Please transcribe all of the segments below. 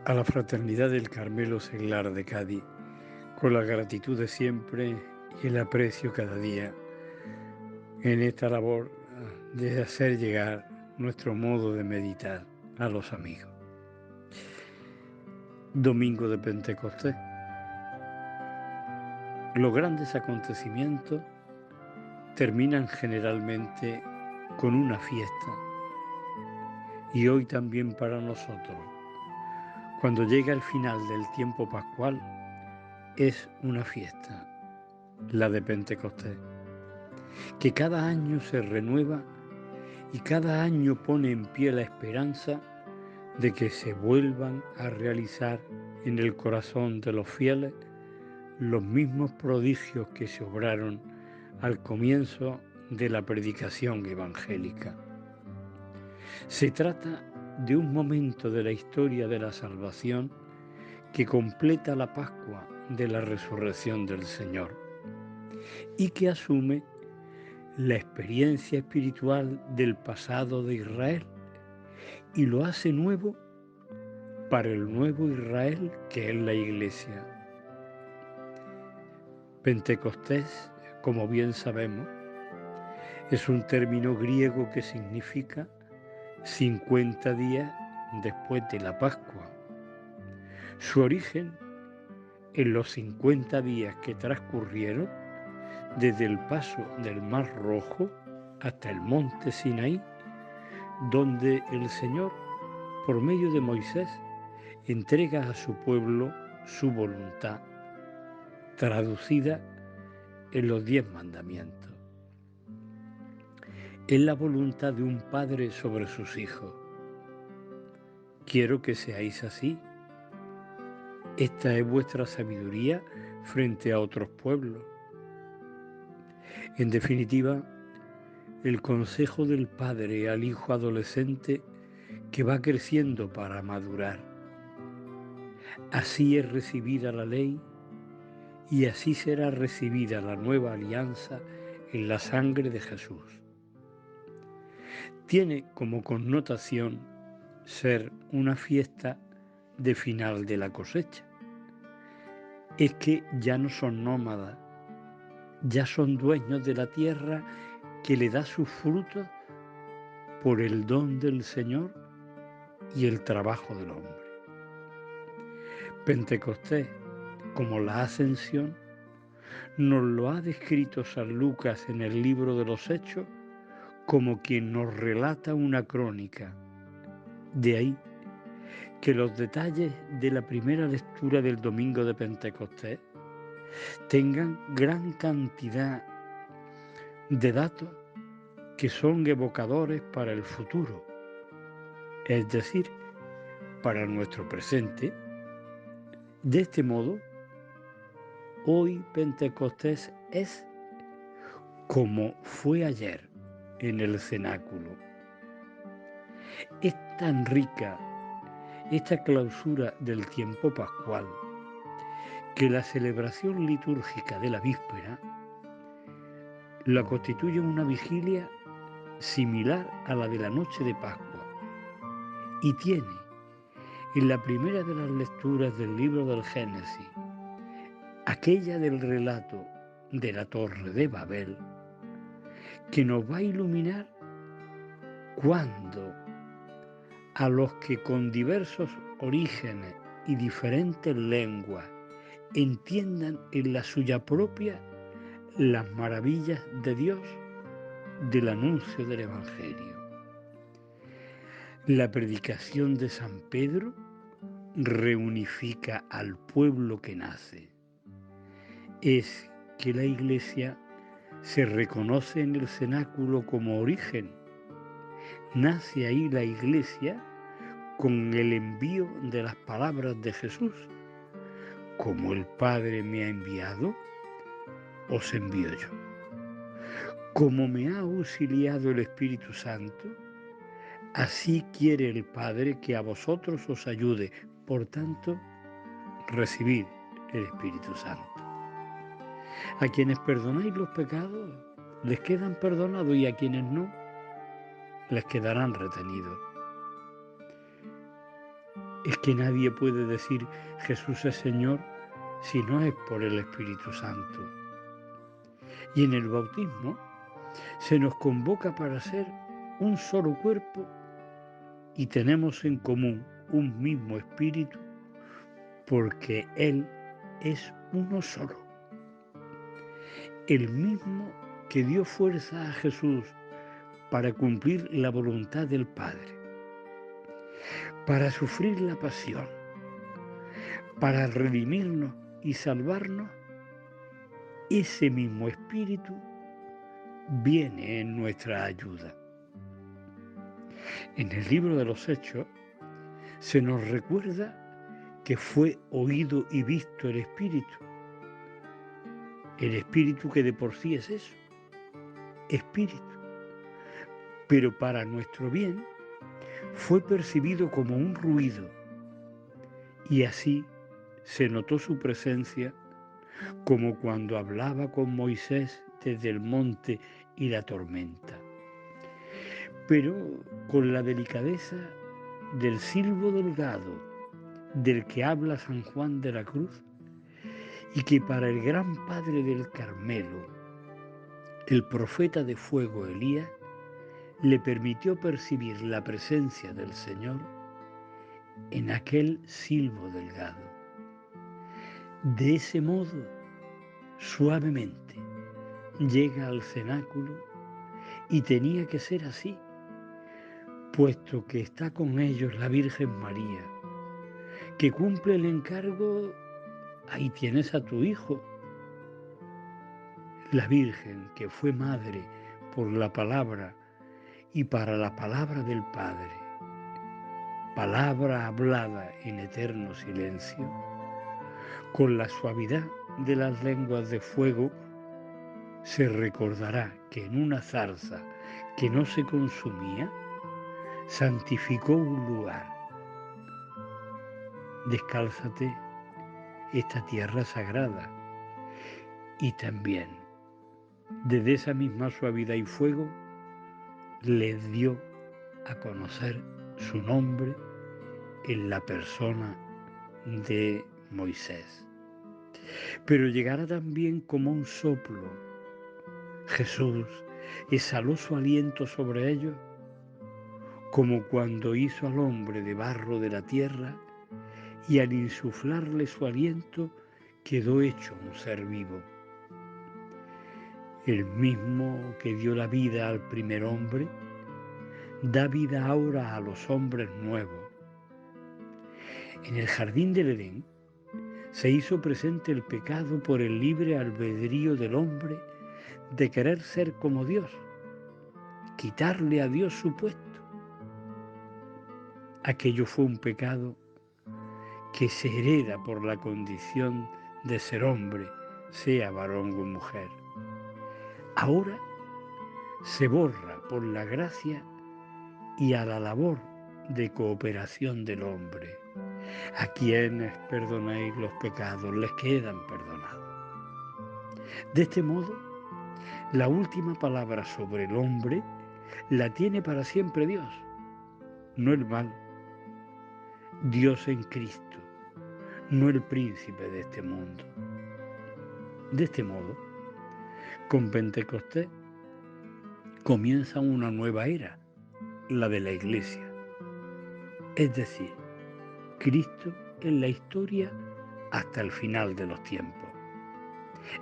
A la Fraternidad del Carmelo Seglar de Cádiz, con la gratitud de siempre y el aprecio cada día en esta labor de hacer llegar nuestro modo de meditar a los amigos. Domingo de Pentecostés. Los grandes acontecimientos terminan generalmente con una fiesta, y hoy también para nosotros, cuando llega el final del tiempo pascual, es una fiesta, la de Pentecostés, que cada año se renueva y cada año pone en pie la esperanza de que se vuelvan a realizar en el corazón de los fieles los mismos prodigios que se obraron al comienzo de la predicación evangélica. Se trata de un momento de la historia de la salvación que completa la Pascua de la resurrección del Señor y que asume la experiencia espiritual del pasado de Israel y lo hace nuevo para el nuevo Israel que es la Iglesia. Pentecostés, como bien sabemos, es un término griego que significa 50 días después de la Pascua. Su origen en los 50 días que transcurrieron desde el paso del Mar Rojo hasta el monte Sinaí, donde el Señor, por medio de Moisés, entrega a su pueblo su voluntad, traducida en los 10 mandamientos. Es la voluntad de un padre sobre sus hijos. Quiero que seáis así. Esta es vuestra sabiduría frente a otros pueblos. En definitiva, el consejo del padre al hijo adolescente que va creciendo para madurar. Así es recibida la ley y así será recibida la nueva alianza en la sangre de Jesús. Tiene como connotación ser una fiesta de final de la cosecha. Es que ya no son nómadas, ya son dueños de la tierra que le da sus frutos por el don del Señor y el trabajo del hombre. Pentecostés, como la Ascensión, nos lo ha descrito San Lucas en el libro de los Hechos como quien nos relata una crónica. De ahí que los detalles de la primera lectura del domingo de Pentecostés tengan gran cantidad de datos que son evocadores para el futuro, es decir, para nuestro presente. De este modo, hoy Pentecostés es como fue ayer en el cenáculo. Es tan rica esta clausura del tiempo pascual que la celebración litúrgica de la víspera la constituye una vigilia similar a la de la noche de Pascua y tiene en la primera de las lecturas del libro del Génesis, aquella del relato de la Torre de Babel, que nos va a iluminar cuando a los que con diversos orígenes y diferentes lenguas entiendan en la suya propia las maravillas de Dios del anuncio del Evangelio. La predicación de San Pedro reunifica al pueblo que nace. Es que la Iglesia se reconoce en el cenáculo como origen. Nace ahí la Iglesia con el envío de las palabras de Jesús. Como el Padre me ha enviado, os envío yo. Como me ha auxiliado el Espíritu Santo, así quiere el Padre que a vosotros os ayude. Por tanto, recibid el Espíritu Santo. A quienes perdonáis los pecados, les quedan perdonados, y a quienes no, les quedarán retenidos. Es que nadie puede decir Jesús es Señor si no es por el Espíritu Santo. Y en el bautismo se nos convoca para ser un solo cuerpo y tenemos en común un mismo espíritu porque Él es uno solo. El mismo que dio fuerza a Jesús para cumplir la voluntad del Padre, para sufrir la pasión, para redimirnos y salvarnos, ese mismo espíritu viene en nuestra ayuda. En el libro de los Hechos se nos recuerda que fue oído y visto el Espíritu que de por sí es eso, Espíritu, pero para nuestro bien fue percibido como un ruido y así se notó su presencia como cuando hablaba con Moisés desde el monte y la tormenta, pero con la delicadeza del silbo delgado del que habla San Juan de la Cruz y que para el gran padre del Carmelo, el profeta de fuego Elías, le permitió percibir la presencia del Señor en aquel silbo delgado. De ese modo, suavemente, llega al cenáculo y tenía que ser así, puesto que está con ellos la Virgen María, que cumple el encargo, ahí tienes a tu hijo. La Virgen, que fue madre por la palabra y para la palabra del Padre, palabra hablada en eterno silencio, con la suavidad de las lenguas de fuego, se recordará que en una zarza que no se consumía, santificó un lugar. Descálzate esta tierra sagrada. Y también, desde esa misma suavidad y fuego, le dio a conocer su nombre en la persona de Moisés. Pero llegará también como un soplo. Jesús exhaló su aliento sobre ellos, como cuando hizo al hombre de barro de la tierra, y al insuflarle su aliento quedó hecho un ser vivo. El mismo que dio la vida al primer hombre, da vida ahora a los hombres nuevos. En el jardín del Edén se hizo presente el pecado por el libre albedrío del hombre de querer ser como Dios, quitarle a Dios su puesto. Aquello fue un pecado que se hereda por la condición de ser hombre, sea varón o mujer. Ahora se borra por la gracia y a la labor de cooperación del hombre. A quienes perdonéis los pecados les quedan perdonados. De este modo, la última palabra sobre el hombre la tiene para siempre Dios, no el mal. Dios en Cristo, no el príncipe de este mundo. De este modo, con Pentecostés comienza una nueva era, la de la Iglesia. Es decir, Cristo en la historia hasta el final de los tiempos.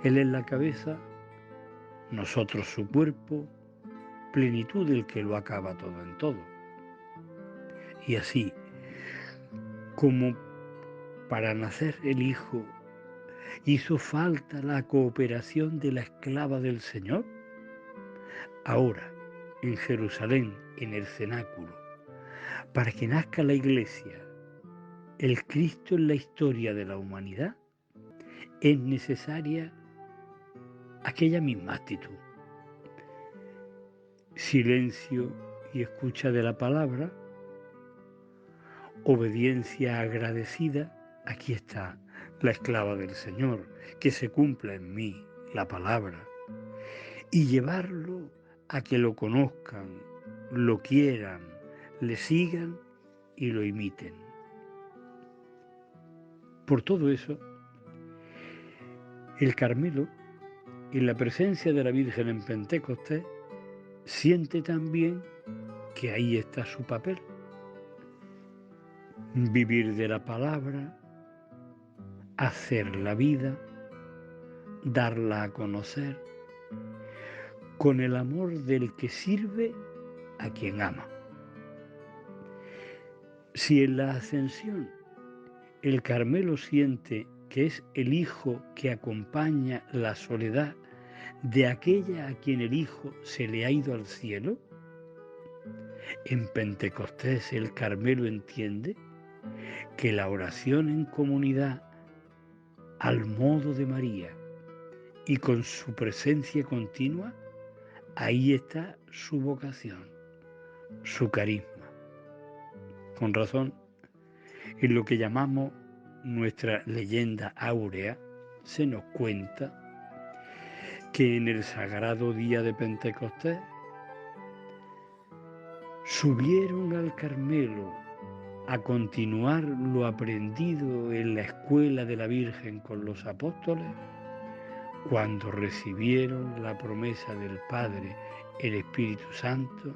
Él es la cabeza, nosotros su cuerpo, plenitud del que lo acaba todo en todo. Y así, como para nacer el Hijo hizo falta la cooperación de la esclava del Señor, ahora en Jerusalén, en el cenáculo, para que nazca la Iglesia, el Cristo en la historia de la humanidad, es necesaria aquella misma actitud. Silencio y escucha de la palabra, obediencia agradecida, aquí está la esclava del Señor, que se cumpla en mí la palabra, y llevarlo a que lo conozcan, lo quieran, le sigan y lo imiten. Por todo eso, el Carmelo, en la presencia de la Virgen en Pentecostés, siente también que ahí está su papel. Vivir de la palabra, hacer la vida, darla a conocer, con el amor del que sirve a quien ama. Si en la ascensión el Carmelo siente que es el hijo que acompaña la soledad de aquella a quien el hijo se le ha ido al cielo, en Pentecostés el Carmelo entiende que la oración en comunidad al modo de María y con su presencia continua, ahí está su vocación, su carisma. Con razón, en lo que llamamos nuestra leyenda áurea, se nos cuenta que en el sagrado día de Pentecostés subieron al Carmelo a continuar lo aprendido en la escuela de la Virgen con los apóstoles, cuando recibieron la promesa del Padre, el Espíritu Santo,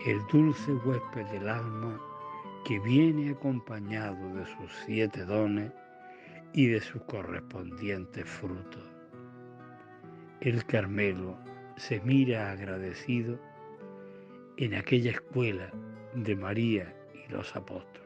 el dulce huésped del alma que viene acompañado de sus 7 dones y de sus correspondientes frutos. El Carmelo se mira agradecido en aquella escuela de María y los apóstoles.